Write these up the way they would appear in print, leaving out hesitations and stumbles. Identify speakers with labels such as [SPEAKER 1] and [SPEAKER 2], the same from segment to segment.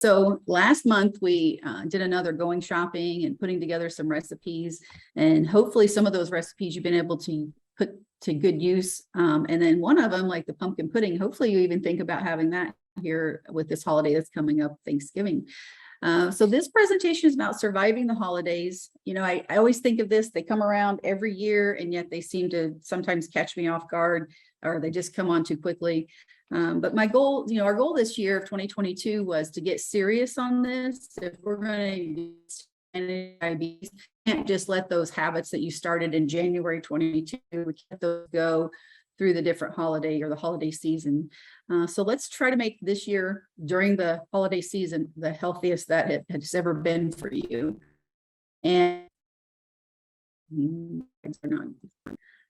[SPEAKER 1] So last month we did another going shopping and putting together some recipes, and hopefully some of those recipes you've been able to put to good use. And then one of them, like the pumpkin pudding, hopefully you even think about having that here with this holiday that's coming up, Thanksgiving. So this presentation is about surviving the holidays. You know, I always think of this, they come around every year and yet they seem to sometimes catch me off guard, or they just come on too quickly. But my goal, you know, our goal this year of 2022 was to get serious on this. If we're going to manage diabetes, can't just let those habits that you started in January 22, we can't those go through the different holiday or the holiday season. So let's try to make this year during the holiday season the healthiest that it has ever been for you. And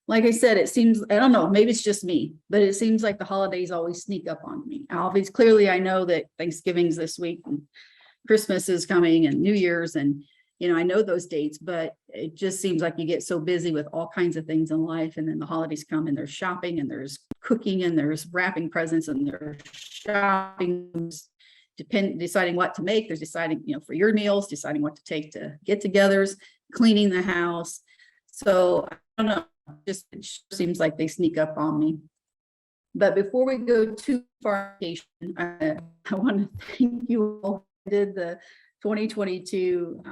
[SPEAKER 1] like I said, it seems, I don't know, maybe it's just me, but it seems like the holidays always sneak up on me. Obviously, clearly I know that Thanksgiving's this week and Christmas is coming and New Year's, and you know, I know those dates, but it just seems like you get so busy with all kinds of things in life. And then the holidays come and there's shopping and there's cooking and there's wrapping presents and there's shopping, deciding what to make. There's deciding, you know, for your meals, deciding what to take to get-togethers, cleaning the house. So I don't know, just it seems like they sneak up on me. But before we go too far, I want to thank you all who did the 2022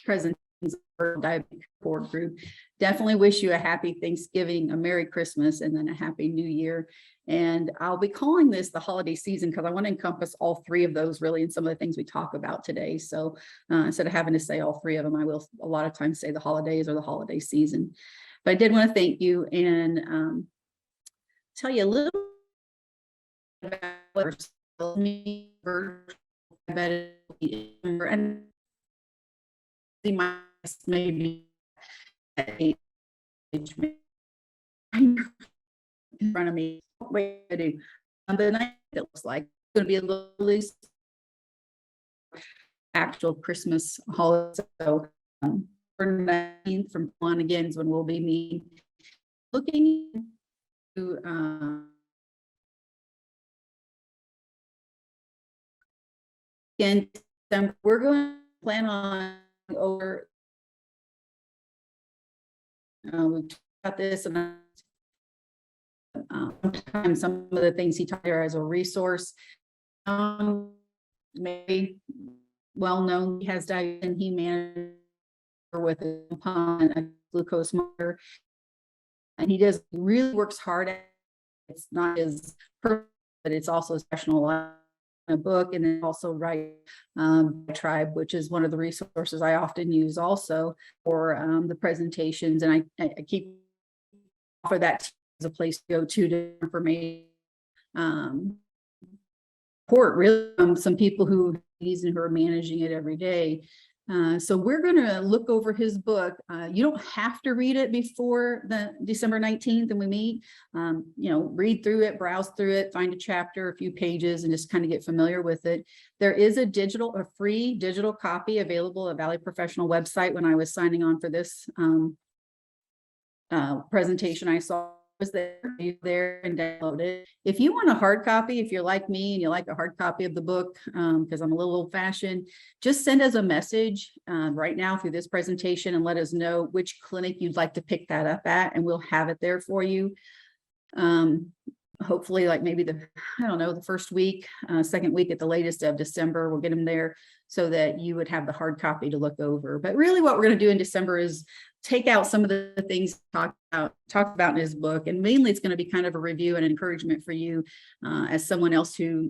[SPEAKER 1] presentations for Diabetic Support Group. Definitely wish you a happy Thanksgiving, a Merry Christmas, and then a Happy New Year. And I'll be calling this the holiday season because I want to encompass all three of those really in some of the things we talk about today. So instead of having to say all three of them, I will a lot of times say the holidays or the holiday season. But I did want to thank you and tell you a little bit about what me and maybe in front of me. Way to do the night it looks like it's going to be a little loose actual Christmas holiday. So for 19th from on again is when we'll be meeting, looking to and we're going to plan on over we've talked about this and some of the things he taught there as a resource. Maybe well known, he has diabetes and he managed with a glucose monitor, and he really works hard at it. It's not his perfect, but it's also special a book, and then also write Tribe, which is one of the resources I often use also for the presentations, and I keep offer that as a place to go to information support really from some people who are managing it every day. So we're going to look over his book. You don't have to read it before the December 19th and we meet. You know, read through it, browse through it, find a chapter, a few pages, and just kind of get familiar with it. There is a free digital copy available at Valley Professional website. When I was signing on for this presentation, I saw was there and download it. If you want a hard copy, if you're like me and you like a hard copy of the book, because I'm a little old-fashioned, just send us a message right now through this presentation and let us know which clinic you'd like to pick that up at, and we'll have it there for you. Hopefully, like maybe the first week, second week at the latest of December, we'll get them there so that you would have the hard copy to look over. But really what we're going to do in December is take out some of the things talked about in his book, and mainly it's going to be kind of a review and encouragement for you as someone else who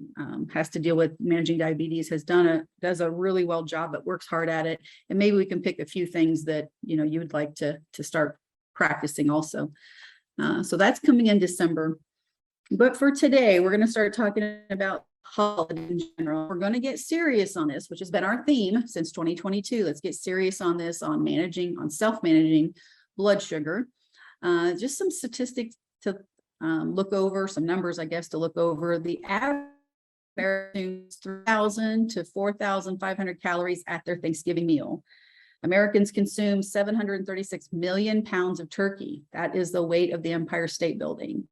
[SPEAKER 1] has to deal with managing diabetes, does a really well job, but works hard at it, and maybe we can pick a few things that you would like to start practicing also. So that's coming in December. But for today, we're going to start talking about holidays in general. We're going to get serious on this, which has been our theme since 2022. Let's get serious on this, on self-managing blood sugar. Just some statistics to look over, some numbers, I guess, to look over. The average consumes 3,000 to 4,500 calories at their Thanksgiving meal. Americans consume 736 million pounds of turkey. That is the weight of the Empire State Building.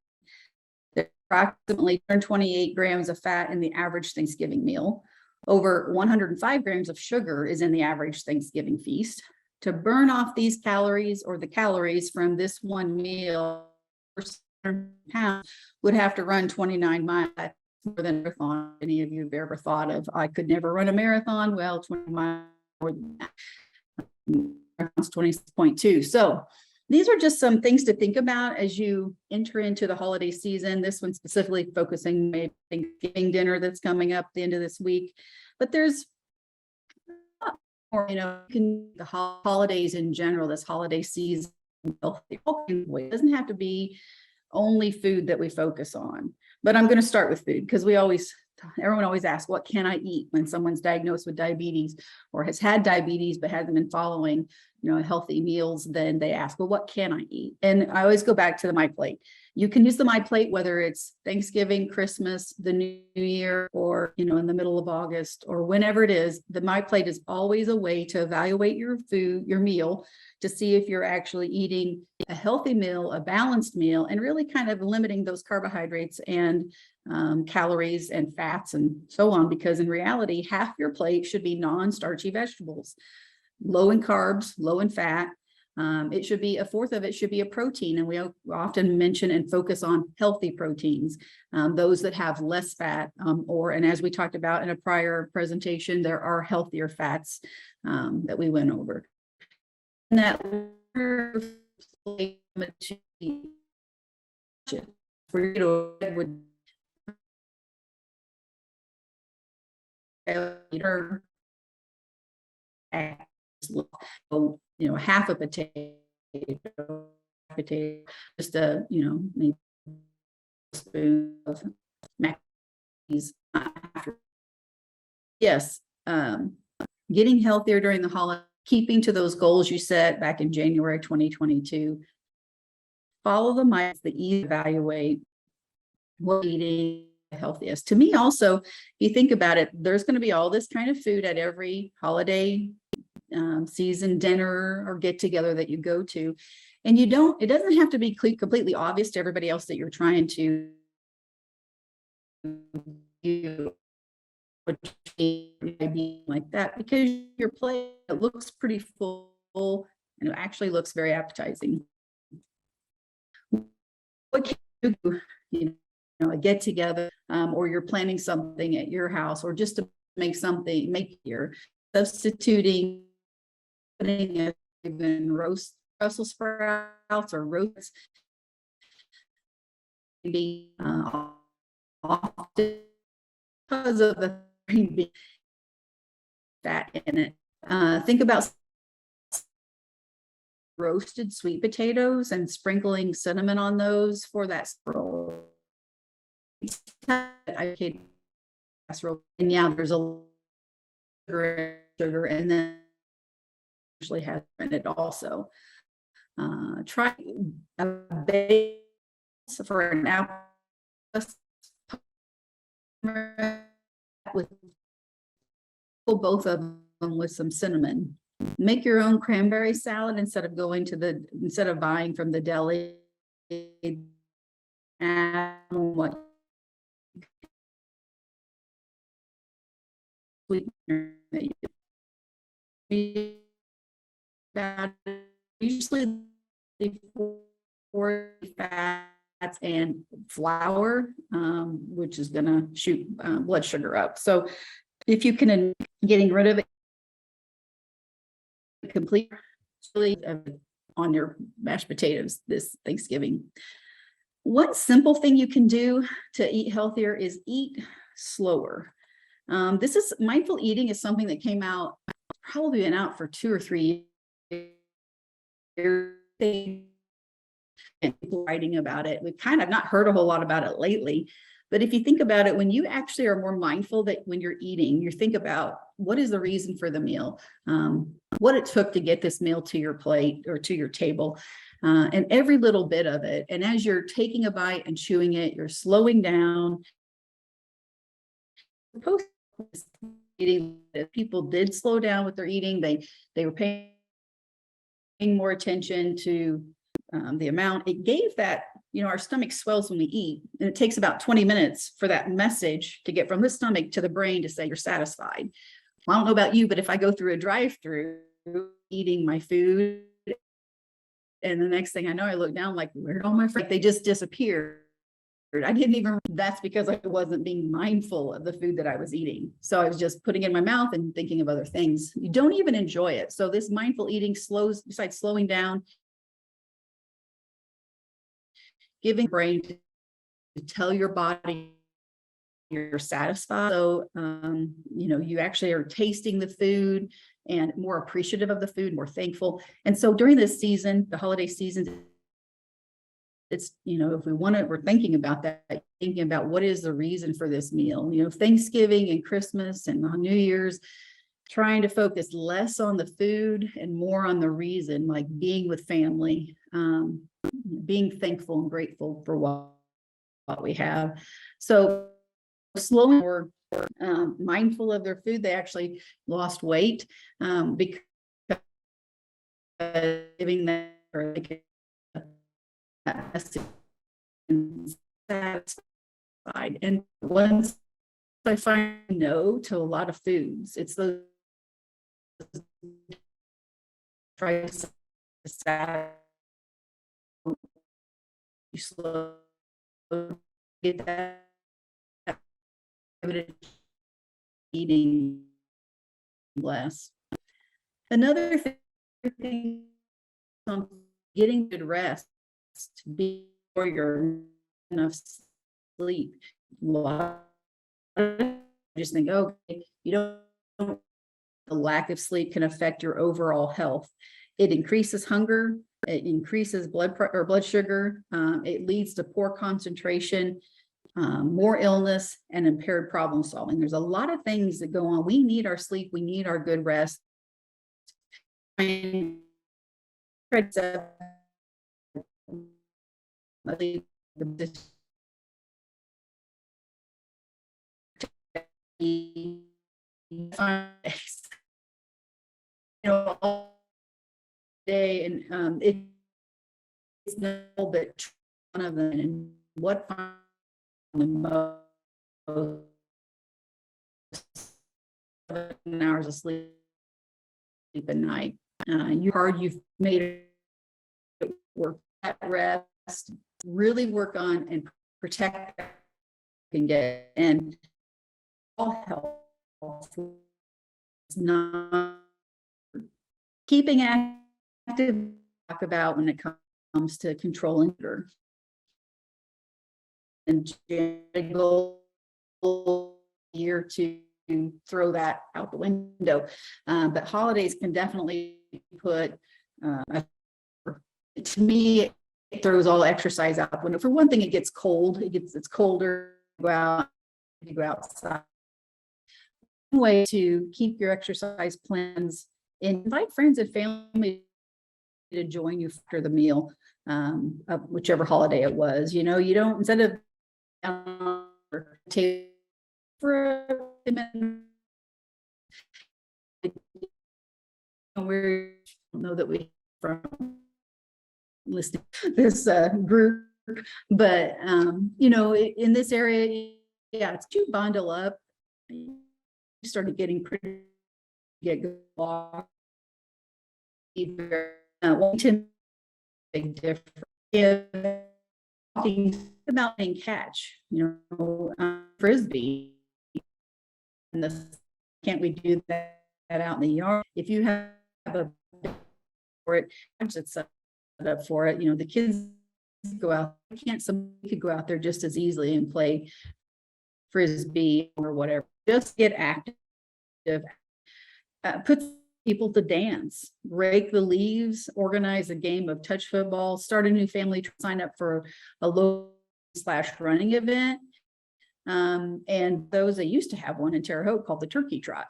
[SPEAKER 1] There's approximately 128 grams of fat in the average Thanksgiving meal. Over 105 grams of sugar is in the average Thanksgiving feast. To burn off these calories or the calories from this one meal, pounds would have to run 29 miles more than a marathon. Any of you have ever thought of, I could never run a marathon? Well, 20 miles more than that. 26.2. So these are just some things to think about as you enter into the holiday season. This one specifically focusing maybe Thanksgiving dinner that's coming up the end of this week. But there's more, the holidays in general, this holiday season, it doesn't have to be only food that we focus on. But I'm going to start with food because everyone always asks, what can I eat when someone's diagnosed with diabetes or has had diabetes but hasn't been following, healthy meals? Then they ask, well, what can I eat? And I always go back to the My Plate. You can use the My Plate, whether it's Thanksgiving, Christmas, the New Year, or, in the middle of August, or whenever it is. The My Plate is always a way to evaluate your food, your meal, to see if you're actually eating a healthy meal, a balanced meal, and really kind of limiting those carbohydrates and calories and fats and so on, because in reality, half your plate should be non-starchy vegetables, low in carbs, low in fat. It should be a fourth of it should be a protein. And we often mention and focus on healthy proteins, those that have less fat, and as we talked about in a prior presentation, there are healthier fats that we went over. And that for you to would half a potato, just a maybe a spoon of mac and cheese. Yes, getting healthier during the holiday, keeping to those goals you set back in January 2022. Follow the miles that you evaluate what eating healthiest. To me, also, if you think about it, there's going to be all this kind of food at every holiday season dinner or get together that you go to, and it doesn't have to be completely obvious to everybody else that you're trying to like that, because your plate looks pretty full and it actually looks very appetizing. What can you do? A get together, or you're planning something at your house, or just to make your substituting, putting even roast Brussels sprouts or roasts, maybe often because of the green bean fat in it. Think about roasted sweet potatoes and sprinkling cinnamon on those for that roll. Casserole, and there's a sugar, and then usually has in it also. Try a base for an apple with both of them with some cinnamon. Make your own cranberry salad instead of buying from the deli. And what usually for fats and flour, which is going to shoot blood sugar up. So if you can, getting rid of it completely on your mashed potatoes this Thanksgiving. One simple thing you can do to eat healthier is eat slower. Mindful eating is something that came out, probably been out for 2 or 3 years. And people writing about it. We've kind of not heard a whole lot about it lately. But if you think about it, when you actually are more mindful that when you're eating, you think about what is the reason for the meal, what it took to get this meal to your plate or to your table, and every little bit of it. And as you're taking a bite and chewing it, you're slowing down. If people did slow down with their eating, they were paying more attention to the amount. It gave that our stomach swells when we eat, and it takes about 20 minutes for that message to get from the stomach to the brain to say you're satisfied. Well, I don't know about you, but if I go through a drive-through eating my food, and the next thing I know, I look down like, where'd all my friends? They just disappeared. I didn't even, that's because I wasn't being mindful of the food that I was eating. So I was just putting it in my mouth and thinking of other things. You don't even enjoy it. So this mindful eating slows, besides slowing down, giving brain to tell your body you're satisfied. So, you actually are tasting the food and more appreciative of the food, more thankful. And so during this season, the holiday season, it's, if we want to, we're thinking about that, thinking about what is the reason for this meal, Thanksgiving and Christmas and New Year's, trying to focus less on the food and more on the reason, like being with family, being thankful and grateful for what we have. So slowly more mindful of their food. They actually lost weight because giving them satisfied. And once I find no to a lot of foods, it's those try to you slow get that eating less. Another thing on getting good rest before you're enough sleep. Just think, okay, the lack of sleep can affect your overall health. It increases hunger, it increases blood sugar, it leads to poor concentration, more illness, and impaired problem solving. There's a lot of things that go on. We need our sleep, we need our good rest. All day, and it's no, but one of them, and what the most 7 hours of sleep a night. You've made it work at rest, really work on and protect and get, and all health. It's not keeping active, talk about when it comes to controlling sugar. And goal year to throw that out the window. But holidays can definitely put, to me, it throws all exercise out the window. For one thing, it gets cold. It's colder. You go outside. One way to keep your exercise plans, invite friends and family to join you after the meal, of whichever holiday it was. You don't, instead of for a minute, we know that we from listening this group, but in this area, it's to bundle up. You started getting pretty good walk. Washington, big difference. Talking about playing catch, frisbee. And can't we do that out in the yard? If you have a for it, it's set up for it. The kids go out. You could go out there just as easily and play frisbee or whatever. Just get active. Put people to dance, rake the leaves, organize a game of touch football, start a new family, sign up for a low/running event. And those that used to have one in Terre Haute called the turkey trot.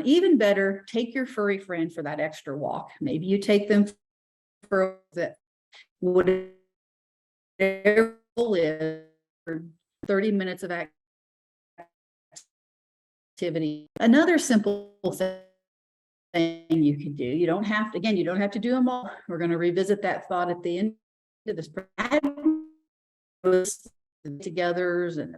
[SPEAKER 1] Even better, take your furry friend for that extra walk. Maybe you take them for that, whatever is, for 30 minutes of activity. Another simple thing you can do, you don't have to do them all. We're going to revisit that thought at the end of this. Add togethers and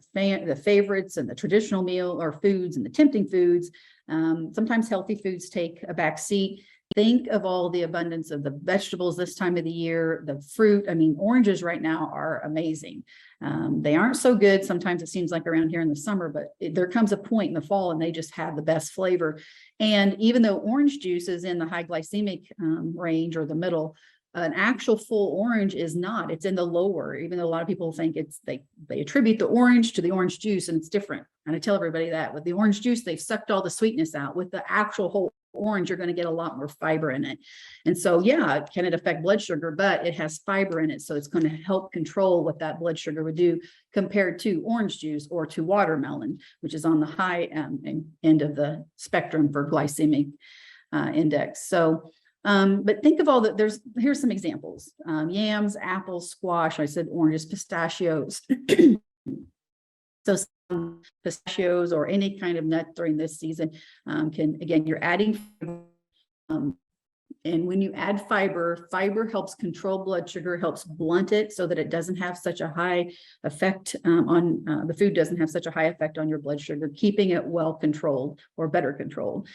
[SPEAKER 1] the favorites and the traditional meal or foods and the tempting foods. Sometimes healthy foods take a back seat. Think of all the abundance of the vegetables this time of the year, the fruit. I mean, oranges right now are amazing. They aren't so good. Sometimes it seems like around here in the summer, but there comes a point in the fall and they just have the best flavor. And even though orange juice is in the high glycemic range or the middle, an actual full orange is not. It's in the lower, even though a lot of people think they attribute the orange to the orange juice, and it's different. And I tell everybody that with the orange juice, they've sucked all the sweetness out. With the actual whole orange, you're going to get a lot more fiber in it. And so, yeah, can it affect blood sugar? But it has fiber in it. So it's going to help control what that blood sugar would do compared to orange juice or to watermelon, which is on the high end of the spectrum for glycemic index. So, but think of all that. Here's some examples: yams, apples, squash. I said oranges, pistachios. So some pistachios or any kind of nut during this season you're adding. And when you add fiber helps control blood sugar, helps blunt it so that it doesn't have such a high effect the food doesn't have such a high effect on your blood sugar, keeping it well controlled or better controlled.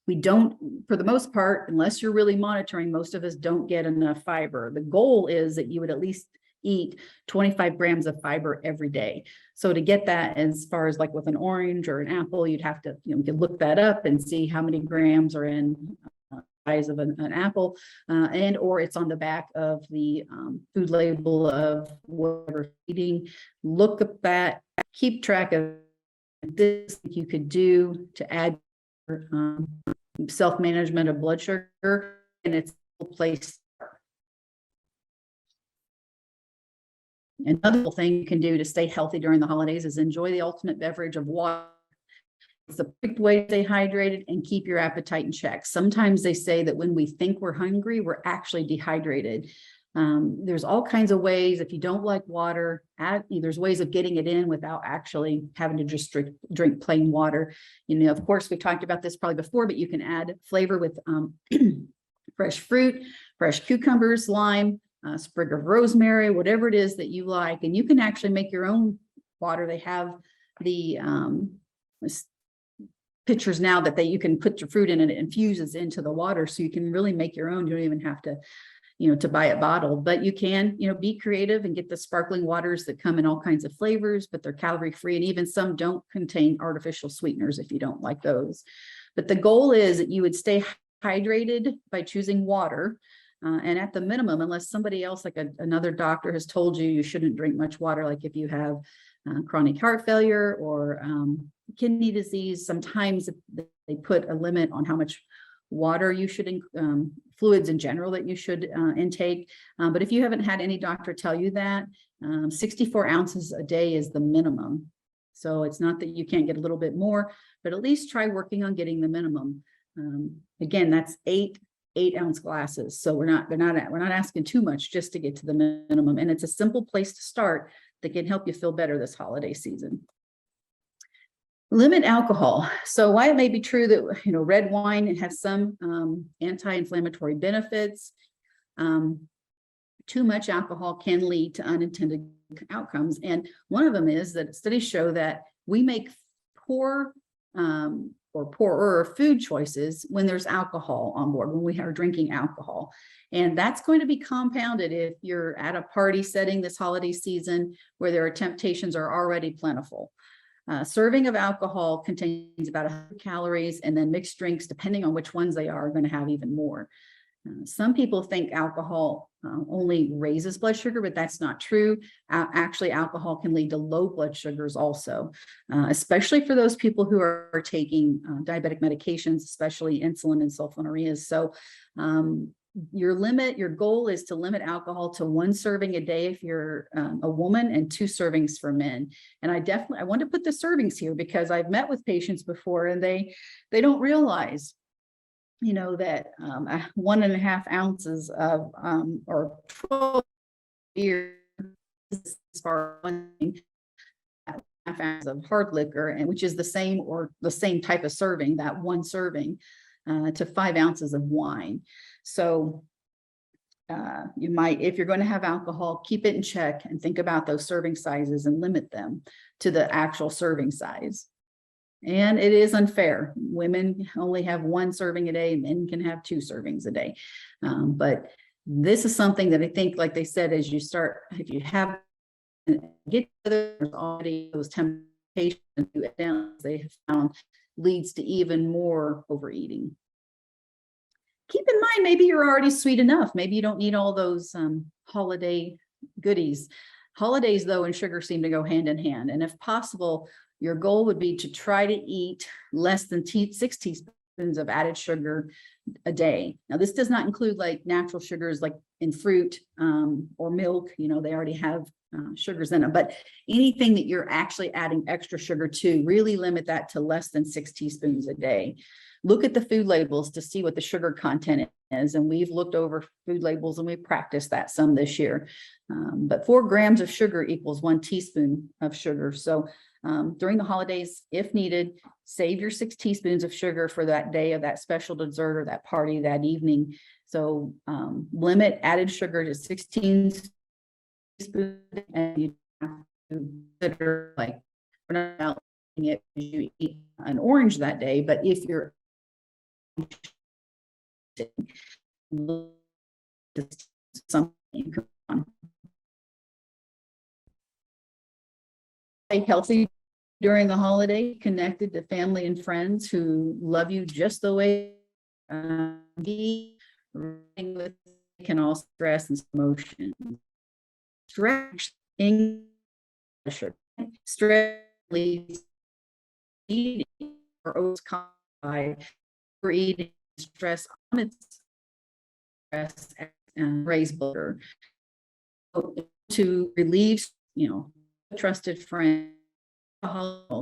[SPEAKER 1] We don't, for the most part, unless you're really monitoring, most of us don't get enough fiber. The goal is that you would at least eat 25 grams of fiber every day. So to get that, as far as like with an orange or an apple, you'd have to, you can look that up and see how many grams are in size of an apple, and or it's on the back of the food label of whatever eating. Look at that, keep track of this you could do to add self-management of blood sugar, and it's a place. Another thing you can do to stay healthy during the holidays is enjoy the ultimate beverage of water. It's the perfect way to stay hydrated and keep your appetite in check. Sometimes they say that when we think we're hungry, we're actually dehydrated. There's all kinds of ways. If you don't like water, there's ways of getting it in without actually having to just drink plain water. Of course, we've talked about this probably before, but you can add flavor with fresh fruit, fresh cucumbers, lime, a sprig of rosemary, whatever it is that you like. And you can actually make your own water. They have the pitchers now that you can put your fruit in and it infuses into the water. So you can really make your own. You don't even have to to buy it bottled, but you can, be creative and get the sparkling waters that come in all kinds of flavors, but they're calorie free. And even some don't contain artificial sweeteners if you don't like those. But the goal is that you would stay hydrated by choosing water. And at the minimum, unless somebody else, like another doctor has told you shouldn't drink much water, like if you have chronic heart failure or kidney disease, sometimes they put a limit on how much water you should, fluids in general that you should intake. But if you haven't had any doctor tell you that, 64 ounces a day is the minimum. So it's not that you can't get a little bit more, but at least try working on getting the minimum. Again, that's 8-ounce glasses. So we're not asking too much just to get to the minimum. And it's a simple place to start that can help you feel better this holiday season. Limit alcohol. So while it may be true that red wine has some anti-inflammatory benefits, too much alcohol can lead to unintended outcomes. And one of them is that studies show that we make poor or poorer food choices when there's alcohol on board, when we are drinking alcohol. And that's going to be compounded if you're at a party setting this holiday season where their temptations are already plentiful. Serving of alcohol contains about 100 calories, and then mixed drinks, depending on which ones they are going to have even more. Some people think alcohol only raises blood sugar, but that's not true. Actually, alcohol can lead to low blood sugars also, especially for those people who are taking diabetic medications, especially insulin and sulfonylureas. So your goal is to limit alcohol to 1 serving a day if you're a woman, and 2 servings for men. And I want to put the servings here because I've met with patients before and they don't realize that 1.5 ounces of or 12 beer as far as 1.5 ounces of hard liquor, and which is the same type of serving, that 1 serving to 5 ounces of wine. So You might, if you're going to have alcohol, keep it in check and think about those serving sizes and limit them to the actual serving size. And it is unfair. Women only have 1 serving a day, men can have 2 servings a day. But this is something that I think, like they said, as you start, if you have get together, there's already those temptations down, they have found leads to even more overeating. Keep in mind, maybe you're already sweet enough. Maybe you don't need all those holiday goodies. Holidays, though, and sugar seem to go hand in hand. And if possible, your goal would be to try to eat less than 6 teaspoons of added sugar a day. Now, this does not include like natural sugars like in fruit or milk. You know, they already have sugars in them. But anything that you're actually adding extra sugar to, really limit that to less than 6 teaspoons a day. Look at the food labels to see what the sugar content is. And we've looked over food labels and we practiced that some this year. But 4 grams of sugar equals 1 teaspoon of sugar. So during the holidays, if needed, save your 6 teaspoons of sugar for that day of that special dessert or that party that evening. So limit added sugar to 16 teaspoons, and you have to consider, like, we're not eating it because you eat an orange that day, but if you're something healthy during the holiday, connected to family and friends who love you just the way be. Can also stress and emotions. Stress leads eating or by overeating, stress on its stress and raise blood to relieve, you know, a trusted friend.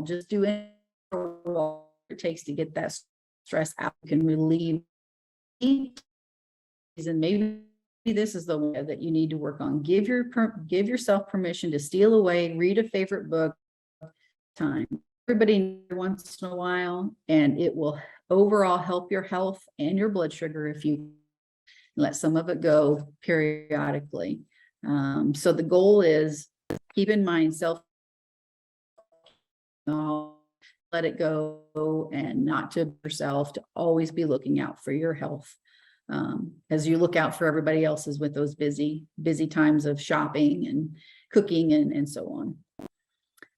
[SPEAKER 1] Just do it takes to get that stress out. You can relieve, and maybe this is the way that you need to work on. Give yourself permission to steal away, read a favorite book time. Everybody once in a while, and it will overall help your health and your blood sugar if you let some of it go periodically. So the goal is, keep in mind, let it go, and not to yourself, to always be looking out for your health as you look out for everybody else's with those busy times of shopping and cooking and so on.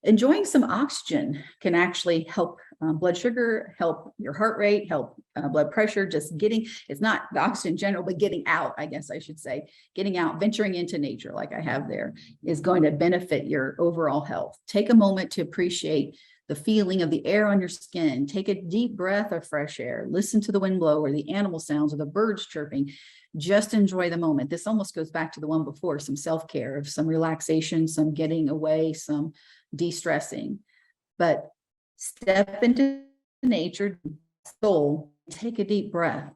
[SPEAKER 1] Enjoying some oxygen can actually help blood sugar, help your heart rate, help blood pressure. Just getting, it's not the oxygen in general, but getting out, I guess I should say, getting out, venturing into nature like I have there, is going to benefit your overall health. Take a moment to appreciate the feeling of the air on your skin. Take a deep breath of fresh air. Listen to the wind blow or the animal sounds or the birds chirping. Just enjoy the moment. This almost goes back to the one before, some self-care, of some relaxation, some getting away, some de-stressing. But step into nature, soul, take a deep breath,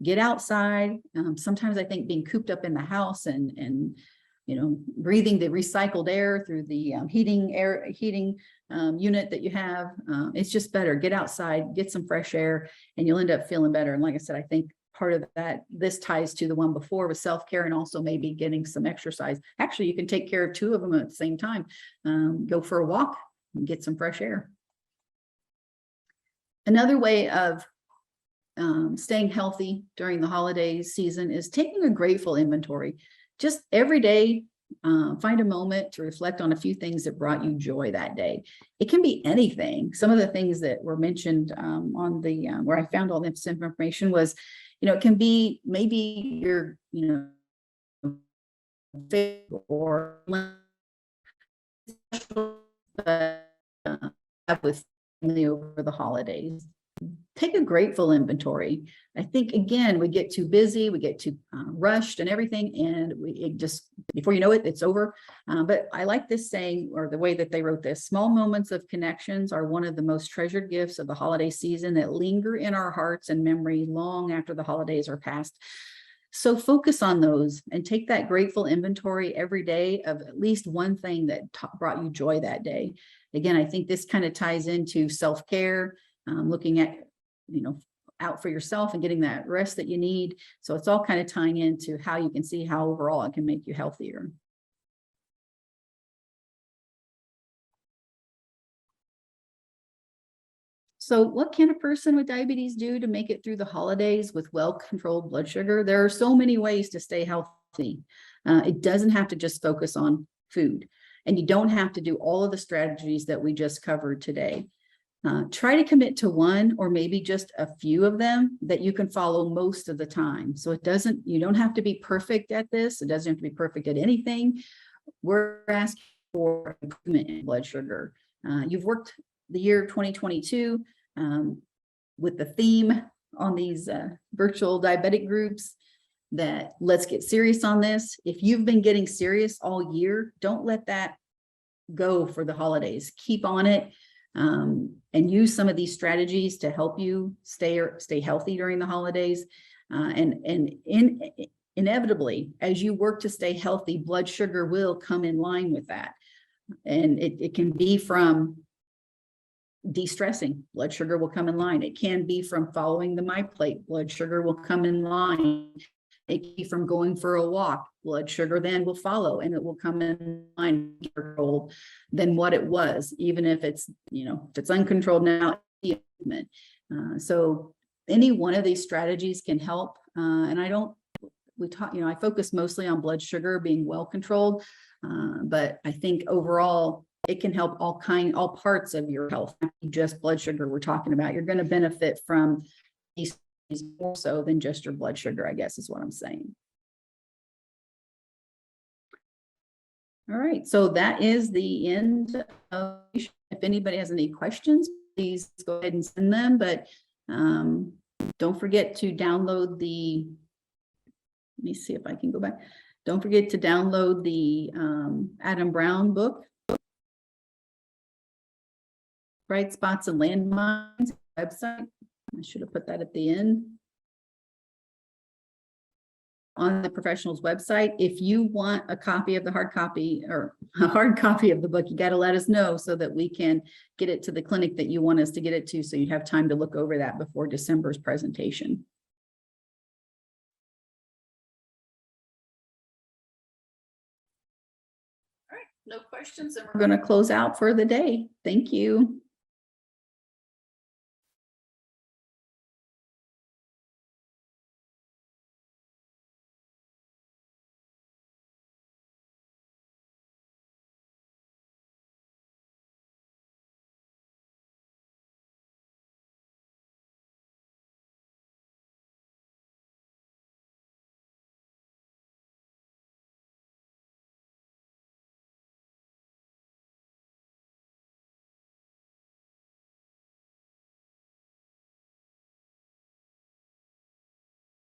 [SPEAKER 1] get outside. Sometimes I think being cooped up in the house and you know, breathing the recycled air through the heating unit that you have, it's just better. Get outside, get some fresh air, and you'll end up feeling better. And like I said, I think part of that, this ties to the one before with self-care, and also maybe getting some exercise. Actually, you can take care of 2 of them at the same time. Go for a walk and get some fresh air. Another way of staying healthy during the holiday season is taking a grateful inventory. Just every day, find a moment to reflect on a few things that brought you joy that day. It can be anything. Some of the things that were mentioned on the where I found all this information was, you know, it can be maybe your, you know, or with family over the holidays. Take a grateful inventory. I think, again, we get too busy, we get too rushed and everything, and it just, before you know it, it's over. But I like this saying, or the way that they wrote this: small moments of connections are one of the most treasured gifts of the holiday season that linger in our hearts and memory long after the holidays are past. So focus on those and take that grateful inventory every day of at least one thing that brought you joy that day. Again, I think this kind of ties into self-care. Looking at, you know, out for yourself and getting that rest that you need. So it's all kind of tying into how you can see how overall it can make you healthier. So what can a person with diabetes do to make it through the holidays with well-controlled blood sugar? There are so many ways to stay healthy. It doesn't have to just focus on food, and you don't have to do all of the strategies that we just covered today. Try to commit to one or maybe just a few of them that you can follow most of the time. So you don't have to be perfect at this. It doesn't have to be perfect at anything. We're asking for improvement in blood sugar. You've worked the year 2022 with the theme on these virtual diabetic groups that let's get serious on this. If you've been getting serious all year, don't let that go for the holidays. Keep on it. And use some of these strategies to help you stay healthy during the holidays. Inevitably, as you work to stay healthy, blood sugar will come in line with that. And it can be from de-stressing, blood sugar will come in line. It can be from following the MyPlate, blood sugar will come in line. It can be from going for a walk, blood sugar then will follow, and it will come in line than what it was, even if it's, if it's uncontrolled now. So any one of these strategies can help. And I focus mostly on blood sugar being well controlled, but I think overall it can help all parts of your health, not just blood sugar we're talking about. You're going to benefit from these more so than just your blood sugar, I guess is what I'm saying. All right, so that is the end of, if anybody has any questions, please go ahead and send them, but don't forget to download let me see if I can go back. Don't forget to download the Adam Brown book, Bright Spots and Landmines website. I should have put that at the end. On the professional's website. If you want a copy of the hard copy or a hard copy of the book, you got to let us know so that we can get it to the clinic that you want us to get it to, so you have time to look over that before December's presentation. All right, no questions, and we're going to close out for the day. Thank you.